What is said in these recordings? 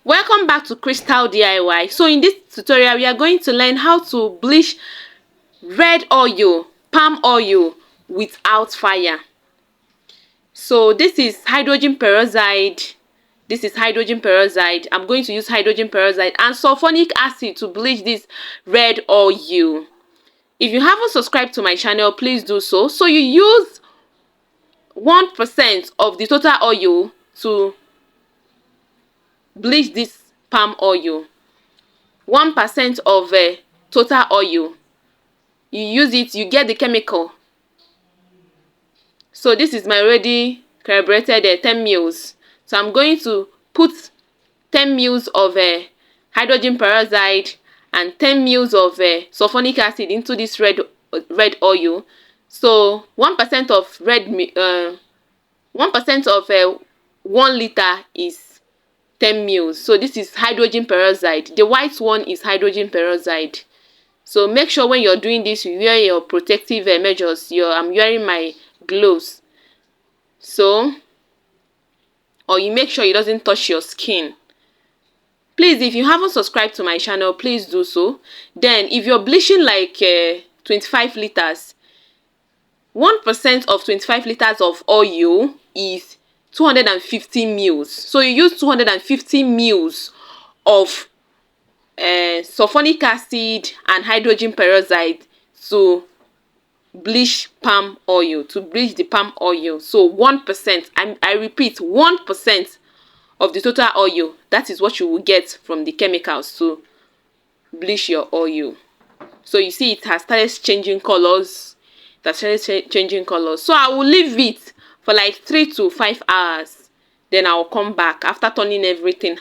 Welcome back to Crystal DIY. So in this tutorial we are going to learn how to bleach red oil, palm oil without fire. So this is hydrogen peroxide. I'm going to use hydrogen peroxide and sulphonic acid to bleach this red oil. If you haven't subscribed to my channel, please do so. So you use 1% of the total oil to bleach this palm oil. 1% of total oil. You use it, you get the chemical. So this is my already calibrated 10 mils. So I'm going to put 10 mils of hydrogen peroxide and 10 mils of sulphonic acid into this red oil. So 1% of 1% of 1 liter is 10 mils. So this is hydrogen peroxide. The white one is hydrogen peroxide. So make sure when you're doing this, you wear your protective measures. I'm wearing my gloves. So, or you make sure it doesn't touch your skin. Please, if you haven't subscribed to my channel, please do so. Then, if you're bleaching like 25 liters, 1% of 25 liters of oil is 250 mils. So you use 250 mils of sulphonic acid and hydrogen peroxide to bleach palm oil, to bleach the palm oil. So 1%, I repeat, 1% of the total oil, that is what you will get from the chemicals to bleach your oil. So you see it has started changing colors. So I will leave it for like 3 to 5 hours. Then I will come back after turning everything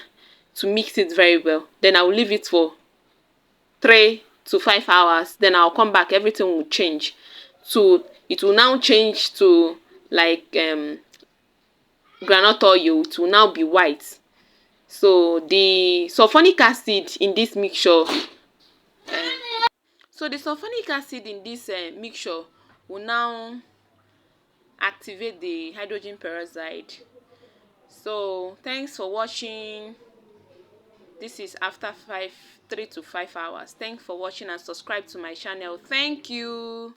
to mix it very well. Then I will leave it for 3 to 5 hours. Then I'll come back, everything will change. So it will now change to like granite oil. It will now be white. So the sulphonic acid in this mixture will now activate the hydrogen peroxide. So thanks for watching. This is after 3 to 5 hours. Thanks for watching and subscribe to my channel. Thank you.